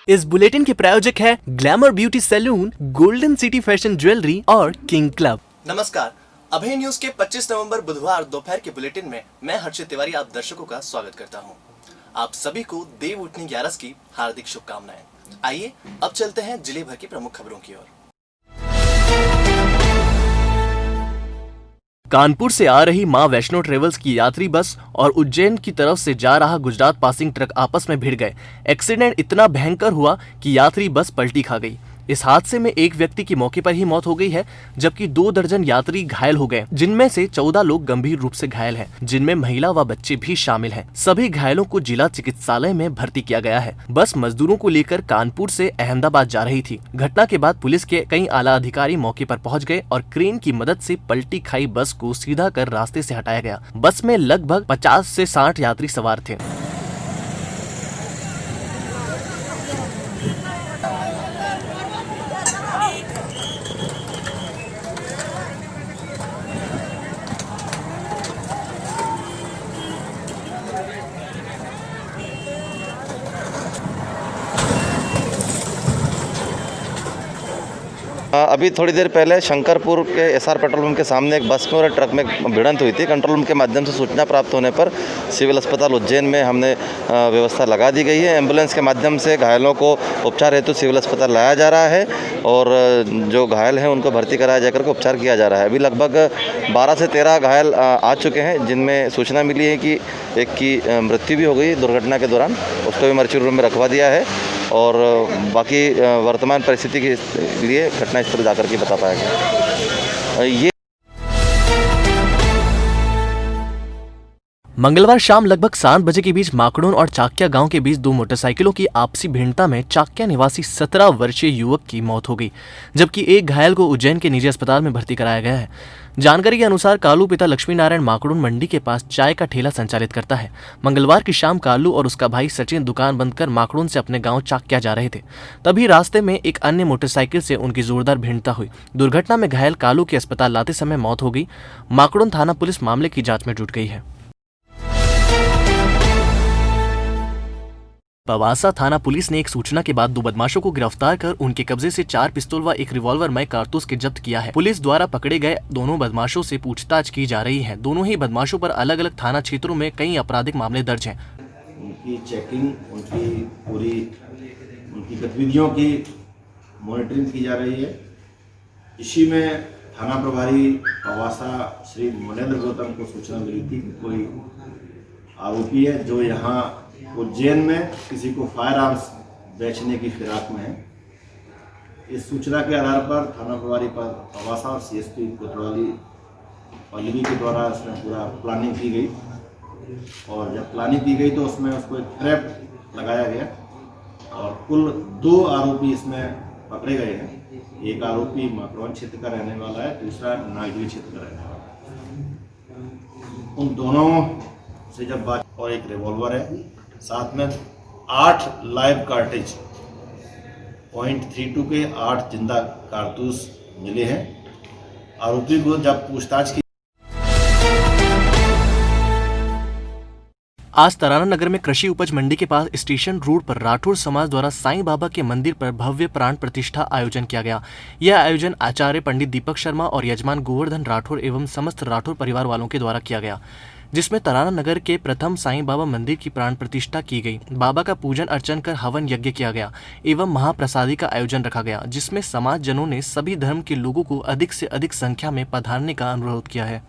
इस बुलेटिन के प्रायोजक है glamour beauty salon, golden city fashion jewellery और किंग क्लब। नमस्कार, अभय न्यूज के 25 नवंबर बुधवार दोपहर के बुलेटिन में मैं हर्षित तिवारी आप दर्शकों का स्वागत करता हूं। आप सभी को देव उठनी 11 की हार्दिक शुभकामनाएं। आइए अब चलते हैं जिले भर की प्रमुख खबरों की ओर। कानपुर से आ रही मां वैष्णो ट्रेवल्स की यात्री बस और उज्जैन की तरफ से जा रहा गुजरात पासिंग ट्रक आपस में भिड़ गए। एक्सीडेंट इतना भयंकर हुआ कि यात्री बस पलटी खा गई। इस हादसे में एक व्यक्ति की मौके पर ही मौत हो गई है, जबकि 2 दर्जन यात्री घायल हो गए, जिनमें से 14 लोग गंभीर रूप से घायल हैं, जिनमें महिला व बच्चे भी शामिल हैं। सभी घायलों को जिला चिकित्सालय में भर्ती किया गया है। बस मजदूरों को लेकर कानपुर से अहमदाबाद जा रही थी। घटना के बाद पुलिस के कई आला अधिकारी मौके पर पहुंच गए और क्रेन की मदद से पलटी खाई बस को सीधा कर रास्ते से हटाया गया। बस में लगभग 50 से 60 यात्री सवार थे। अभी थोड़ी देर पहले शंकरपुर के एसआर पेट्रोल पंप के सामने एक बस में और ट्रक में भिड़ंत हुई थी। कंट्रोल रूम के माध्यम से सूचना प्राप्त होने पर सिविल अस्पताल उज्जैन में हमने व्यवस्था लगा दी गई है। एम्बुलेंस के माध्यम से घायलों को उपचार हेतु सिविल अस्पताल लाया जा रहा है और जो घायल हैं उनको भर्ती कराया जाकर के उपचार किया जा रहा है। अभी लगभग 12 से 13 घायल आ चुके हैं, जिनमें सूचना मिली है कि एक की मृत्यु भी हो गई दुर्घटना के दौरान। उसको भी मर्चरी रूम में रखवा दिया है और बाकी वर्तमान परिस्थिति के लिए घटनास्थल जाकर के बता पाया गया। ये मंगलवार शाम लगभग 7 बजे के बीच माकड़ोन और चाक्या गांव के बीच 2 मोटरसाइकिलों की आपसी भिड़ंता में चाक्या निवासी 17 वर्षीय युवक की मौत हो गई, जबकि एक घायल को उज्जैन के निजी अस्पताल में भर्ती कराया गया है। जानकारी के अनुसार कालू पिता लक्ष्मी नारायण माकड़ोन मंडी के पास चाय का ठेला संचालित करता है। मंगलवार की शाम कालू और उसका भाई सचिन दुकान बंद कर माकड़ोन से अपने गांव चाक्या जा रहे थे। तभी रास्ते में एक अन्य मोटरसाइकिल से उनकी जोरदार भिड़ंता हुई। दुर्घटना में घायल कालू की अस्पताल लाते समय मौत हो गई। माकड़ोन थाना पुलिस मामले की जांच में जुट गई है। पवासा थाना पुलिस ने एक सूचना के बाद 2 बदमाशों को गिरफ्तार कर उनके कब्जे से 4 पिस्तौल व 1 रिवॉल्वर मय कारतूस के जब्त किया है। पुलिस द्वारा पकड़े गए दोनों बदमाशों से पूछताछ की जा रही है। दोनों ही बदमाशों पर अलग अलग थाना क्षेत्रों में कई आपराधिक मामले दर्ज हैं। उनकी चेकिंग, उनकी गतिविधियों की मॉनिटरिंग की जा रही है। इसी में थाना प्रभारी पवासा श्री मनेंद्र गौतम को सूचना मिली थी कि कोई आरोपी है जो यहाँ उज्जैन में किसी को फायर आर्म्स बेचने की फिराक में है। इस सूचना के आधार पर थाना प्रभारी पर पवासा और सीएसपी कोतवाली पल्लवी के द्वारा इसमें पूरा प्लानिंग की गई और जब प्लानिंग की गई तो उसमें उसको एक ट्रैप लगाया गया और कुल 2 आरोपी इसमें पकड़े गए हैं। एक आरोपी माकड़ोन क्षेत्र का रहने वाला है, दूसरा नागरी क्षेत्र का रहने वाला है। उन दोनों से जब बात और एक रिवॉल्वर है, साथ में 8 लाइव कार्टेज .32 के 8 जिंदा कारतूस मिले हैं। आरोपी को जब पूछताछ की आज तराना नगर में कृषि उपज मंडी के पास स्टेशन रोड पर राठौर समाज द्वारा साईं बाबा के मंदिर पर भव्य प्राण प्रतिष्ठा आयोजन किया गया। यह आयोजन आचार्य पंडित दीपक शर्मा और यजमान गोवर्धन राठौर एवं समस्त राठौर परिवार वालों के द्वारा किया गया, जिसमें तराना नगर के प्रथम साईं बाबा मंदिर की प्राण प्रतिष्ठा की गई। बाबा का पूजन अर्चन कर हवन यज्ञ किया गया एवं महाप्रसादी का आयोजन रखा गया, जिसमें समाज जनों ने सभी धर्म के लोगों को अधिक से अधिक संख्या में पधारने का अनुरोध किया है।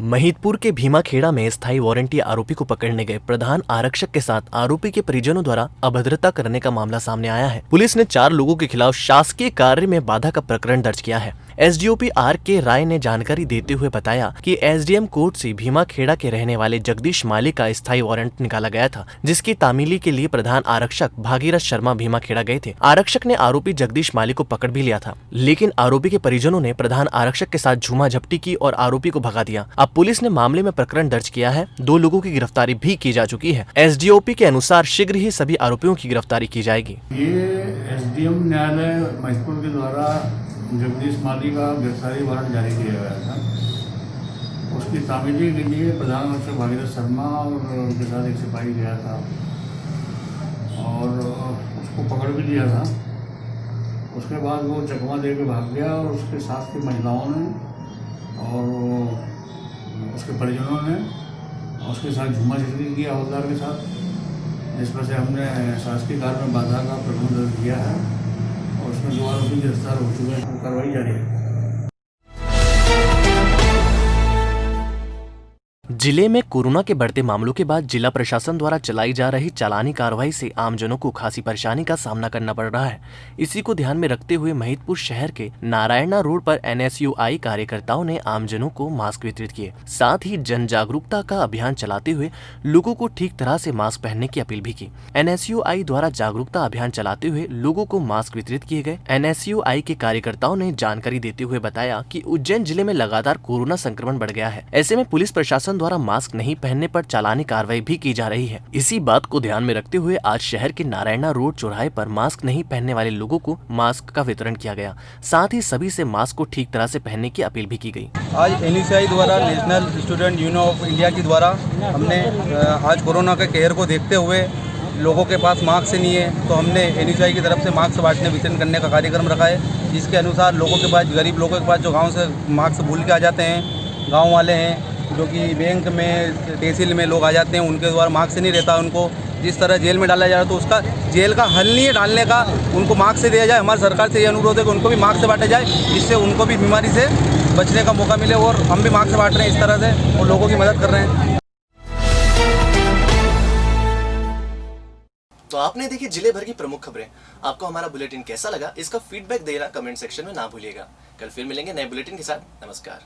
महिदपुर के भीमाखेड़ा में स्थायी वारंटी आरोपी को पकड़ने गए प्रधान आरक्षक के साथ आरोपी के परिजनों द्वारा अभद्रता करने का मामला सामने आया है। पुलिस ने 4 लोगों के खिलाफ शासकीय कार्य में बाधा का प्रकरण दर्ज किया है। SDOP R K. राय ने जानकारी देते हुए बताया कि एसडीएम कोर्ट से भीमाखेड़ा के रहने वाले जगदीश माली का स्थायी वारंट निकाला गया था, जिसकी तामीली के लिए प्रधान आरक्षक भागीरथ शर्मा भीमाखेड़ा गए थे। आरक्षक ने आरोपी जगदीश माली को पकड़ भी लिया था, लेकिन आरोपी के परिजनों ने प्रधान आरक्षक के साथ झूमा झपटी की और आरोपी को भगा दिया। अब पुलिस ने मामले में प्रकरण दर्ज किया है। 2 लोगों की गिरफ्तारी भी की जा चुकी है। एसडीओपी के अनुसार शीघ्र ही सभी आरोपियों की गिरफ्तारी की जाएगी। ये एसडीएम न्यायालय महिदपुर के द्वारा जगदीश माली का गिरफ्तारी वारंट जारी किया गया था। उसकी तामीली के लिए प्रधान रक्षक भागीरथ शर्मा और उनके साथ एक सिपाही गया था और उसको पकड़ भी लिया था। उसके बाद वो चकमा दे के भाग गया और उसके साथ की महिलाओं ने और उसके परिजनों ने उसके साथ झूमाझटकी किया हवलदार के साथ, जिस पर से हमने शासकीय कार्य में बाधा का प्रकरण दर्ज किया है और उसमें 2 आरोपी गिरफ्तार हो चुके हैं। कार्रवाई जारी है। जिले में कोरोना के बढ़ते मामलों के बाद जिला प्रशासन द्वारा चलाई जा रही चालानी कार्रवाई से आमजनों को खासी परेशानी का सामना करना पड़ रहा है। इसी को ध्यान में रखते हुए महिदपुर शहर के नारायणा रोड पर NSUI कार्यकर्ताओं ने आमजनों को मास्क वितरित किए। साथ ही जन जागरूकता का अभियान चलाते हुए लोगों को ठीक तरह से मास्क पहनने की अपील भी की। NSUI द्वारा जागरूकता अभियान चलाते हुए लोगों को मास्क वितरित किए गए। NSUI के कार्यकर्ताओं ने जानकारी देते हुए बताया कि उज्जैन जिले में लगातार कोरोना संक्रमण बढ़ गया है। ऐसे में पुलिस प्रशासन द्वारा मास्क नहीं पहनने पर चालानी कार्रवाई भी की जा रही है। इसी बात को ध्यान में रखते हुए आज शहर के नारायणा रोड चौराहे पर मास्क नहीं पहनने वाले लोगों को मास्क का वितरण किया गया। साथ ही सभी से मास्क को ठीक तरह से पहनने की अपील भी की गई। आज NSUI द्वारा national student union of India के द्वारा हमने आज कोरोना के कहर को देखते हुए लोगों के पास मास्क नहीं है तो हमने NSUI की तरफ से मास्क बांटने वितरण करने का कार्यक्रम रखा है, जिसके अनुसार लोगों के पास, गरीब लोगों के पास जो गाँव से मास्क भूल के आ जाते हैं, गाँव वाले हैं जो कि बैंक में तहसील में लोग आ जाते हैं, उनके द्वारा मास्क नहीं रहता, उनको जिस तरह जेल में डाला जा रहा है तो उसका जेल का हल नहीं है डालने का, उनको मास्क से दिया जाए। हमारी सरकार से ये अनुरोध है कि उनको भी मास्क से बांटा जाए, जिससे उनको भी बीमारी से बचने का मौका मिले। और हम भी मास्क से बांट रहे हैं इस तरह से और लोगों की मदद कर रहे हैं। तो आपने देखी जिले भर की प्रमुख खबरें। आपको हमारा बुलेटिन कैसा लगा, इसका फीडबैक देना कमेंट सेक्शन में ना भूलिएगा। कल फिर मिलेंगे नए बुलेटिन के साथ। नमस्कार।